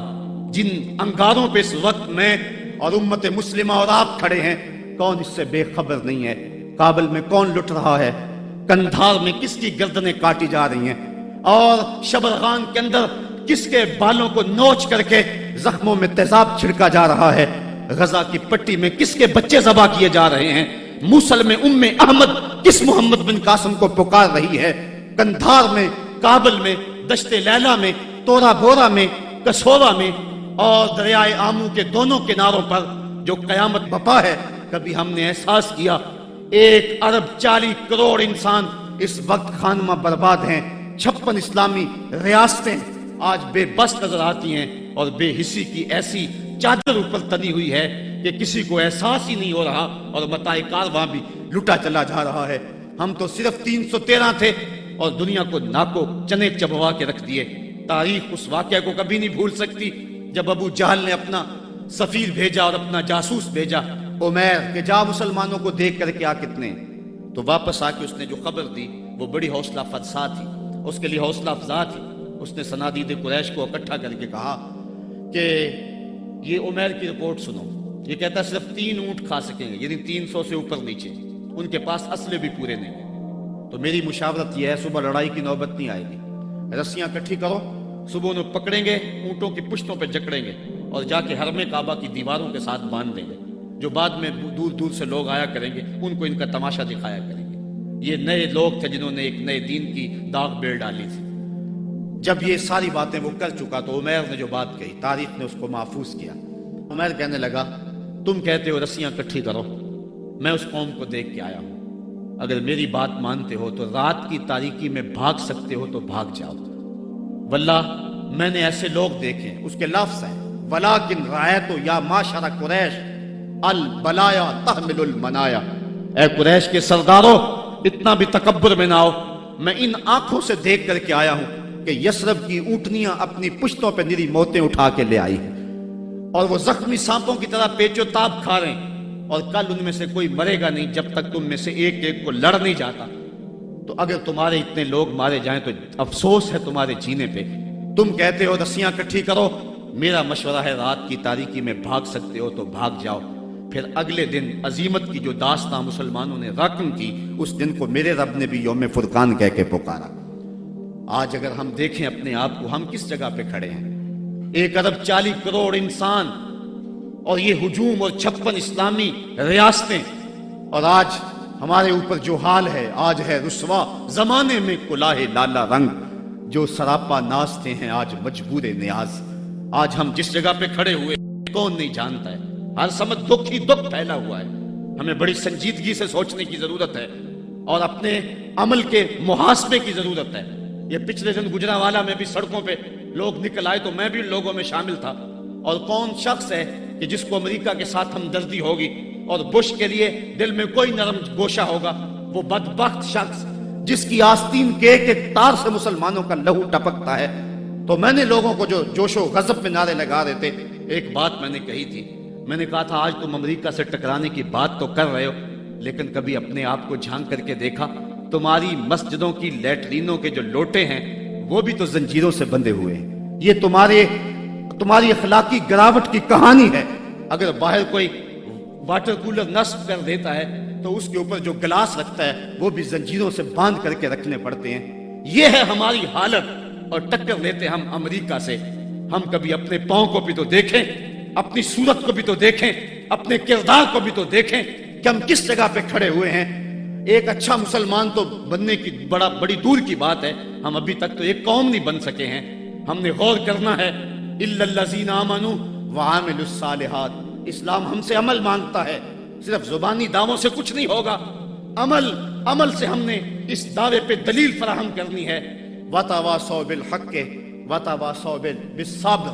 جن انگاروں پہ اس وقت میں اور امت مسلمہ اور آپ کھڑے ہیں، کون اس سے بے خبر نہیں ہے؟ کابل میں کون لٹ رہا ہے؟ کندھار میں کس کی گردنیں کاٹی جا رہی ہیں؟ اور شبرغان کے اندر کس کے بالوں کو نوچ کر کے زخموں میں تیزاب چھڑکا جا رہا ہے؟ غزہ کی پٹی میں کس کے بچے ذبح کیے جا رہے ہیں؟ موصل میں احمد کس محمد بن قاسم کو پکار رہی ہے؟ کندھار میں، کابل میں، دشت لیلا میں، تورا بورا میں، کسورا میں اور دریائے آمو کے دونوں کناروں پر جو قیامت بپا ہے، کبھی ہم نے احساس کیا 1.40 کروڑ انسان اس وقت خانمہ برباد ہیں. 56 اسلامی ریاستیں آج بے بس نظر آتی ہیں اور بے حسی کی ایسی چادر اوپر تنی ہوئی ہے کہ کسی کو احساس ہی نہیں ہو رہا، اور متاع کارواں بھی لٹا چلا جا رہا ہے. ہم تو صرف 313 تھے اور دنیا کو ناکو چنے چبوا کے رکھ دیے. تاریخ اس واقعہ کو کبھی نہیں بھول سکتی جب ابو جہل نے اپنا سفیر بھیجا اور اپنا جاسوس بھیجا عمیر کہ جا مسلمانوں کو دیکھ کر کے آ کتنے. تو واپس آ کے اس نے جو خبر دی وہ بڑی حوصلہ افزا تھی، اس کے لیے حوصلہ افزا تھی. اس نے صنادید قریش کو اکٹھا کر کے کہا کہ یہ عمیر کی رپورٹ سنو. یہ کہتا ہے صرف 3 اونٹ کھا سکیں گے، یعنی 300 سے اوپر نیچے. ان کے پاس اسلحے بھی پورے نہیں ہیں. تو میری مشاورت یہ ہے، صبح لڑائی کی نوبت نہیں آئے گی، رسیاں کٹھی کرو، صبح انہیں پکڑیں گے، اونٹوں کی پشتوں پہ جکڑیں گے اور جا کے حرم کعبہ کی دیواروں کے ساتھ باندھ دیں گے. جو بعد میں دور دور سے لوگ آیا کریں گے ان کو ان کا تماشا دکھایا کریں گے. یہ نئے لوگ تھے جنہوں نے ایک نئے دین کی داغ بیل ڈالی تھی. جب یہ ساری باتیں وہ کر چکا تو عمیر نے جو بات کہی تاریخ نے اس کو محفوظ کیا. عمیر کہنے لگا تم کہتے ہو رسیاں کٹھی کرو، میں اس قوم کو دیکھ کے آیا ہوں. اگر میری بات مانتے ہو تو رات کی تاریکی میں بھاگ سکتے ہو تو بھاگ جاؤ. واللہ میں نے ایسے لوگ دیکھے، اس کے لفظ ہیں وَلَٰكِنْ رَأَيْتُ يَا مَعْشَرَ قُرَيْشَ الْبَلَايَا تَحْمِلُ الْمَنَايَا. اے قریش کے سرداروں، اتنا بھی تکبر میں نہ آؤ. میں ان آنکھوں سے دیکھ کر کے آیا ہوں کہ یثرب کی اونٹنیاں اپنی پشتوں پہ نری موتیں اٹھا کے لے آئی اور وہ زخمی سانپوں کی طرح پیچ و تاب کھا رہے ہیں، اور کل ان میں سے کوئی مرے گا نہیں جب تک تم میں سے ایک ایک کو لڑ نہیں جاتا. تو اگر تمہارے اتنے لوگ مارے جائیں تو افسوس ہے تمہارے جینے پہ. تم کہتے ہو رسیاں کٹھی کرو، میرا مشورہ ہے رات کی تاریکی میں بھاگ سکتے ہو تو بھاگ جاؤ. پھر اگلے دن عظیمت کی جو داستاں مسلمانوں نے رقم کی، اس دن کو میرے رب نے بھی یوم فرقان کہہ کے پکارا. آج اگر ہم دیکھیں اپنے آپ کو، ہم کس جگہ پہ کھڑے ہیں؟ 1.40 کروڑ انسان اور یہ ہجوم اور 56 اسلامی ریاستیں، اور آج ہمارے اوپر جو حال ہے، آج ہے رسوا زمانے میں کلاہ لالا رنگ. جو سراپا نازتے ہیں آج مجبور نیاز. آج ہم جس جگہ پہ کھڑے ہوئے کون نہیں جانتا ہے. ہر سمت دکھ ہی دکھ پھیلا ہوا ہے. ہمیں بڑی سنجیدگی سے سوچنے کی ضرورت ہے اور اپنے عمل کے محاسبے کی ضرورت ہے. یہ پچھلے دن گجرانوالہ میں بھی سڑکوں پہ لوگ نکل آئے تو میں بھی لوگوں میں شامل تھا. اور کون شخص ہے کہ جس کو امریکہ کے ساتھ ہمدردی ہوگی اور بش کے لیے دل میں کوئی نرم گوشہ ہوگا؟ وہ بدبخت شخص جس کی آستین کے ایک ایک تار سے مسلمانوں کا لہو ٹپکتا ہے. تو میں نے لوگوں کو جو جوش و غضب میں نعرے لگا رہے تھے، ایک بات میں نے کہی تھی. میں نے کہا تھا آج تم امریکہ سے ٹکرانے کی بات تو کر رہے ہو، لیکن کبھی اپنے آپ کو جھانک کر کے دیکھا تمہاری مسجدوں کی لیٹرینوں کے جو لوٹے ہیں وہ بھی تو زنجیروں سے بندھے ہوئے ہیں. یہ تمہاری اخلاقی گراوٹ کی کہانی ہے. اگر باہر کوئی واٹر کولر نصب کر دیتا ہے تو اس کے اوپر جو گلاس رکھتا ہے وہ بھی زنجیروں سے باندھ کر کے رکھنے پڑتے ہیں. یہ ہے ہماری حالت. اور ٹکر لیتے ہم امریکہ سے. ہم کبھی اپنے پاؤں کو بھی تو دیکھیں, اپنی صورت کو بھی تو دیکھیں, اپنے کردار کو بھی تو دیکھیں کہ ہم کس جگہ پہ کھڑے ہوئے ہیں. ایک اچھا مسلمان تو بننے کی بڑی دور کی بات ہے, ہم ابھی تک تو ایک قوم نہیں بن سکے ہیں. ہم نے غور کرنا ہے. الا الذین آمنوا وعملوا الصالحات. اسلام ہم سے عمل مانگتا ہے, صرف زبانی دعووں سے کچھ نہیں ہوگا. عمل سے ہم نے اس دعوے پہ دلیل فراہم کرنی ہے. وتواصوا بالحق وتواصوا بالصبر.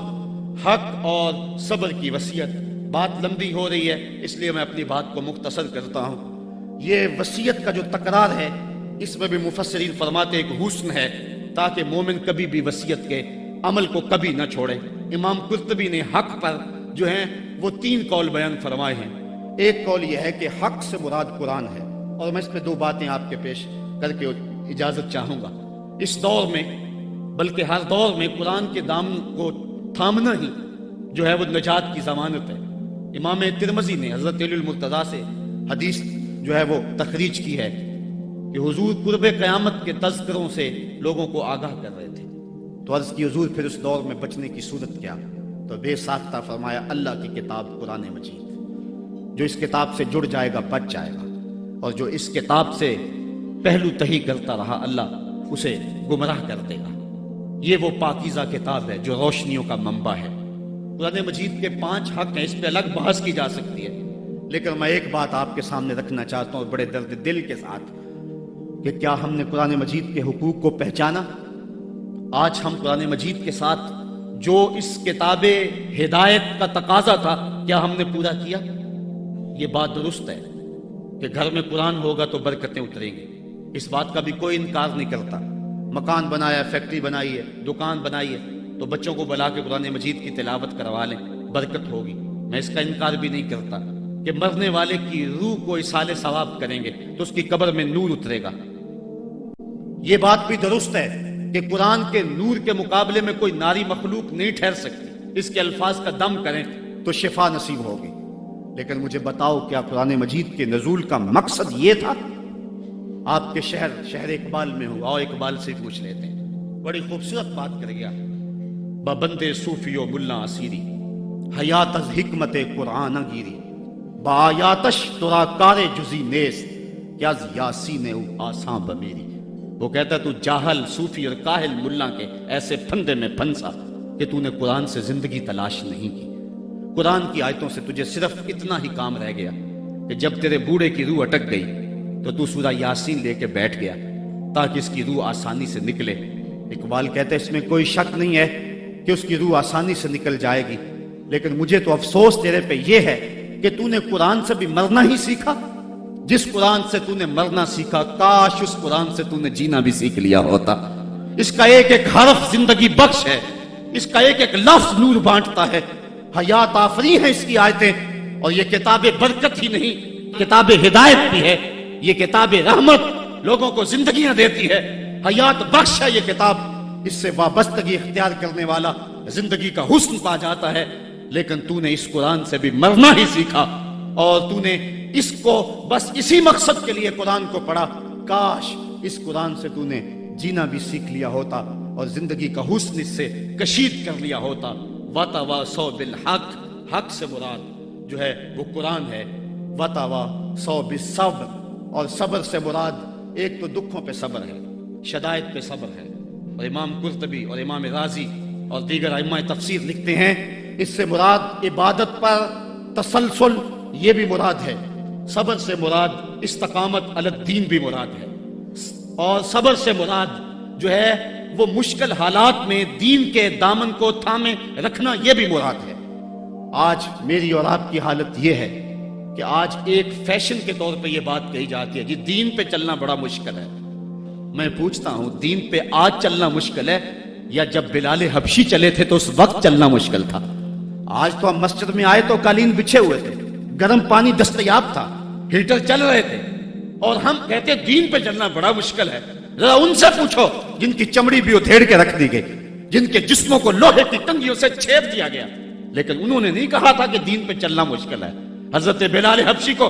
حق اور صبر کی وصیت. بات لمبی ہو رہی ہے اس لیے میں اپنی بات کو مختصر کرتا ہوں. یہ وصیت کا جو تکرار ہے اس میں بھی مفسرین فرماتے ایک حسن ہے تاکہ مومن کبھی بھی وصیت کے عمل کو کبھی نہ چھوڑے. امام قرطبی نے حق پر جو ہیں وہ 3 قول بیان فرمائے ہیں. ایک قول یہ ہے کہ حق سے مراد قرآن ہے, اور میں اس پہ 2 باتیں آپ کے پیش کر کے اجازت چاہوں گا. اس دور میں بلکہ ہر دور میں قرآن کے دامن کو تھامنا ہی جو ہے وہ نجات کی ضمانت ہے. امام ترمذی نے حضرت علی المرتضیٰ سے حدیث جو ہے وہ تخریج کی ہے کہ حضور قرب قیامت کے تذکروں سے لوگوں کو آگاہ کر رہے تھے. تو عرض کی حضور پھر اس دور میں بچنے کی صورت کیا؟ تو بے ساختہ فرمایا اللہ کی کتاب قرآن مجید. جو اس کتاب سے جڑ جائے گا بچ جائے گا, اور جو اس کتاب سے پہلو تہی کرتا رہا اللہ اسے گمراہ کر دے گا. یہ وہ پاکیزہ کتاب ہے جو روشنیوں کا منبع ہے. قرآن مجید کے 5 حق ہیں, اس پہ الگ بحث کی جا سکتی ہے, لیکن میں ایک بات آپ کے سامنے رکھنا چاہتا ہوں بڑے درد دل کے ساتھ کہ کیا ہم نے قرآن مجید کے حقوق کو پہچانا؟ آج ہم قرآن مجید کے ساتھ جو اس کتاب ہدایت کا تقاضا تھا کیا ہم نے پورا کیا؟ یہ بات درست ہے کہ گھر میں قرآن ہوگا تو برکتیں اتریں گی, اس بات کا بھی کوئی انکار نہیں کرتا. مکان بنایا, فیکٹری بنائی ہے, دکان بنائی ہے, تو بچوں کو بلا کے قرآن مجید کی تلاوت کروا لیں, برکت ہوگی. میں اس کا انکار بھی نہیں کرتا کہ مرنے والے کی روح کو اصالے ثواب کریں گے تو اس کی قبر میں نور اترے گا. یہ بات بھی درست ہے کہ قرآن کے نور کے مقابلے میں کوئی ناری مخلوق نہیں ٹھہر سکتی. اس کے الفاظ کا دم کریں تو شفا نصیب ہوگی. لیکن مجھے بتاؤ کیا قرآن مجید کے نزول کا مقصد یہ تھا؟ آپ کے شہر اقبال میں ہو, اور اقبال سے پوچھ لیتے ہیں, بڑی خوبصورت بات کر گیا. ببندے صوفی و ملا اسیری حیات از حکمت قرآن گیری بایاتش ترا کار جزی نیست کیا یاسین او آساں بمیری. وہ کہتا ہے تو جاہل صوفی اور کاہل ملا کے ایسے پھندے میں پھنسا کہ تو نے قرآن سے زندگی تلاش نہیں کی. قرآن کی آیتوں سے تجھے صرف اتنا ہی کام رہ گیا کہ جب تیرے بوڑھے کی روح اٹک گئی تو سورہ یاسین لے کے بیٹھ گیا تاکہ اس کی روح آسانی سے نکلے. اقبال کہتے ہیں اس میں کوئی شک نہیں ہے کہ اس کی روح آسانی سے نکل جائے گی, لیکن مجھے تو افسوس تیرے پہ یہ ہے کہ تو نے قرآن سے بھی مرنا ہی سیکھا. جس قرآن سے تو نے مرنا سیکھا کاش اس قرآن سے تو نے جینا بھی سیکھ لیا ہوتا. اس کا ایک ایک حرف زندگی بخش ہے, اس کا ایک ایک لفظ نور بانٹتا ہے. حیات آفری ہیں اس کی آیتیں, اور یہ کتاب برکت ہی نہیں کتاب ہدایت بھی ہے. یہ کتاب رحمت لوگوں کو زندگیاں دیتی ہے, حیات بخش ہے یہ کتاب. اس سے وابستگی اختیار کرنے والا زندگی کا حسن پا جاتا ہے. لیکن تو نے اس قرآن سے بھی مرنا ہی سیکھا, اور تو نے اس کو بس اسی مقصد کے لیے قرآن کو پڑھا. کاش اس قرآن سے تو نے جینا بھی سیکھ لیا ہوتا اور زندگی کا حسن اس سے کشید کر لیا ہوتا. وتواصوا بالحق, حق سے مراد جو ہے وہ قرآن ہے. وتواصوا بالصبر, اور صبر سے مراد ایک تو دکھوں پہ صبر ہے, شدائد پہ صبر ہے. اور امام قرطبی اور امام رازی اور دیگر ائمہ تفسیر لکھتے ہیں اس سے مراد عبادت پر تسلسل یہ بھی مراد ہے. صبر سے مراد استقامت علی الدین بھی مراد ہے, اور صبر سے مراد جو ہے وہ مشکل حالات میں دین کے دامن کو تھامے رکھنا یہ بھی مراد ہے. آج میری اور آپ کی حالت یہ ہے کہ آج ایک فیشن کے طور پہ یہ بات کہی جاتی ہے جی دین پہ چلنا بڑا مشکل ہے. میں پوچھتا ہوں دین پہ آج چلنا مشکل ہے یا جب بلال حبشی چلے تھے تو اس وقت چلنا مشکل تھا؟ آج تو ہم مسجد میں آئے تو قالین بچھے ہوئے تھے, گرم پانی دستیاب تھا, ہیٹر چل رہے تھے, اور ہم کہتے دین پہ چلنا بڑا مشکل ہے. ذرا ان سے پوچھو جن کی چمڑی بھی ادھیڑ کے رکھ دی گئی, جن کے جسموں کو لوہے کی ٹنگیوں سے چھید دیا گیا, لیکن انہوں نے نہیں کہا تھا کہ دین پہ چلنا مشکل ہے. حضرت بلال حبشی کو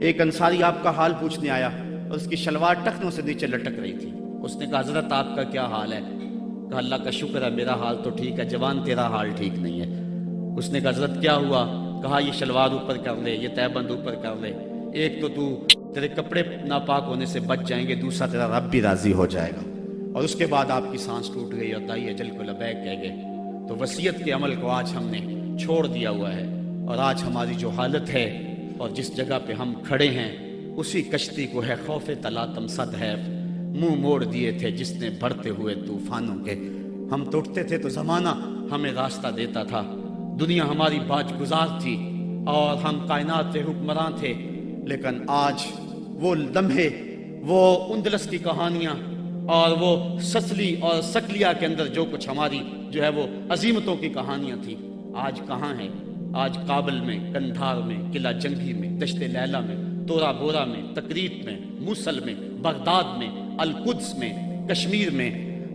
ایک انصاری آپ کا حال پوچھنے آیا اور اس کی شلوار ٹخنوں سے نیچے لٹک رہی تھی۔ اس نے کہا حضرت آپ کا کیا حال ہے؟ کہا اللہ کا شکر ہے میرا حال تو ٹھیک ہے، جوان تیرا حال ٹھیک نہیں ہے۔ اس نے کہا حضرت کیا ہوا؟ کہا یہ شلوار اوپر کر لے، یہ تہبند اوپر کر لے، ایک تو تیرے کپڑے ناپاک ہونے سے بچ جائیں گے، دوسرا تیرا رب بھی راضی ہو جائے گا۔ اور اس کے بعد آپ کی سانس ٹوٹ گئی اور دائی اجل کو لبیک کہہ گئے۔ تو وصیت کے عمل کو آج ہم نے چھوڑ دیا ہوا ہے، اور آج ہماری جو حالت ہے اور جس جگہ پہ ہم کھڑے ہیں، اسی کشتی کو ہے خوف تلاطم صد ہے منہ موڑ دیے تھے جس نے بڑھتے ہوئے طوفانوں کے۔ ہم ٹوٹتے تھے تو زمانہ ہمیں راستہ دیتا تھا، دنیا ہماری باج گزار تھی اور ہم کائنات کے حکمراں تھے، لیکن آج وہ لمحے، وہ اندلس کی کہانیاں اور وہ سسلی اور سکلیا کے اندر جو کچھ ہماری جو ہے وہ عظیمتوں کی کہانیاں تھیں، آج کہاں ہیں؟ آج کابل میں، کندھار میں، قلعہ جنگی میں، دشت لیلہ میں، تورا بورا میں، تکریت میں، موصل میں، بغداد میں، القدس میں، کشمیر میں،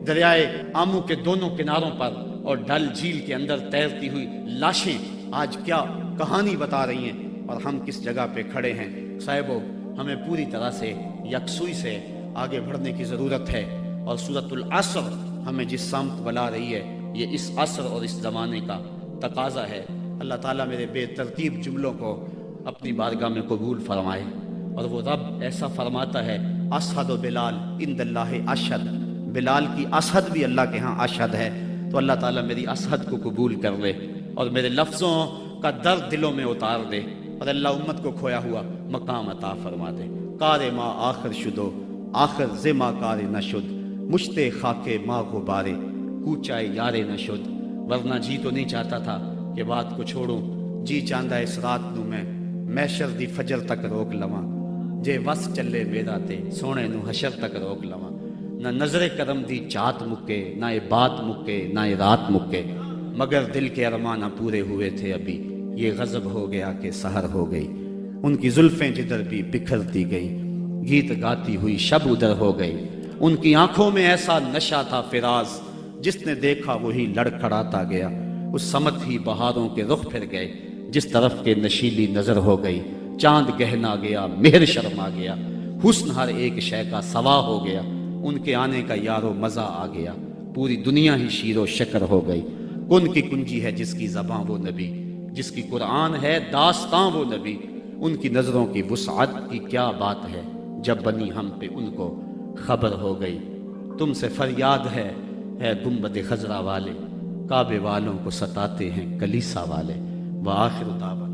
دریائے آمو کے دونوں کناروں پر اور ڈل جھیل کے اندر تیرتی ہوئی لاشیں آج کیا کہانی بتا رہی ہیں، اور ہم کس جگہ پہ کھڑے ہیں۔ صاحبو، ہمیں پوری طرح سے یکسوئی سے آگے بڑھنے کی ضرورت ہے، اور سورۃ العصر ہمیں جس سمت بلا رہی ہے، یہ اس عصر اور اس زمانے کا تقاضا ہے۔ اللہ تعالیٰ میرے بے ترتیب جملوں کو اپنی بارگاہ میں قبول فرمائے، اور وہ رب ایسا فرماتا ہے اشہد بلال عند اللہ اشہد، بلال کی اشہد بھی اللہ کے ہاں اشہد ہے، تو اللہ تعالیٰ میری اشہد کو قبول کر لے اور میرے لفظوں کا درد دلوں میں اتار دے، اور اللہ امت کو کھویا ہوا مقام عطا فرما دے۔ کار ما آخر شدو آخر زما کار نشد، مشتے خاک ما غبارے کوچائے یارے نشد۔ ورنہ جی تو نہیں چاہتا تھا کہ بات کو چھوڑوں، جی چاندہ اس رات نو میں محشر دی فجر تک روک لواں، جے وس چلے میرا تے سونے نو حشر تک روک لواں۔ نہ نظر کرم دی چات مکے، نہ یہ بات مکے، نہ یہ رات مکے، مگر دل کے ارمان نہ پورے ہوئے تھے ابھی، یہ غضب ہو گیا کہ سحر ہو گئی۔ ان کی زلفیں جدھر بھی بکھرتی گئی، گیت گاتی ہوئی شب ادھر ہو گئی۔ ان کی آنکھوں میں ایسا نشہ تھا فراز، جس نے دیکھا وہی لڑکھڑاتا گیا۔ اس سمت ہی بہاروں کے رخ پھر گئے، جس طرف کے نشیلی نظر ہو گئی۔ چاند گہنا گیا، مہر شرما گیا، حسن ہر ایک شے کا سوا ہو گیا۔ ان کے آنے کا یارو مزہ آ گیا، پوری دنیا ہی شیر و شکر ہو گئی۔ کن کی کنجی ہے جس کی زباں وہ نبی، جس کی قرآن ہے داستاں وہ نبی۔ ان کی نظروں کی وسعت کی کیا بات ہے، جب بنی ہم پہ ان کو خبر ہو گئی۔ تم سے فریاد ہے گنبد خضرا والے، کعبے والوں کو ستاتے ہیں کلیسا والے۔ وآخر دعوانا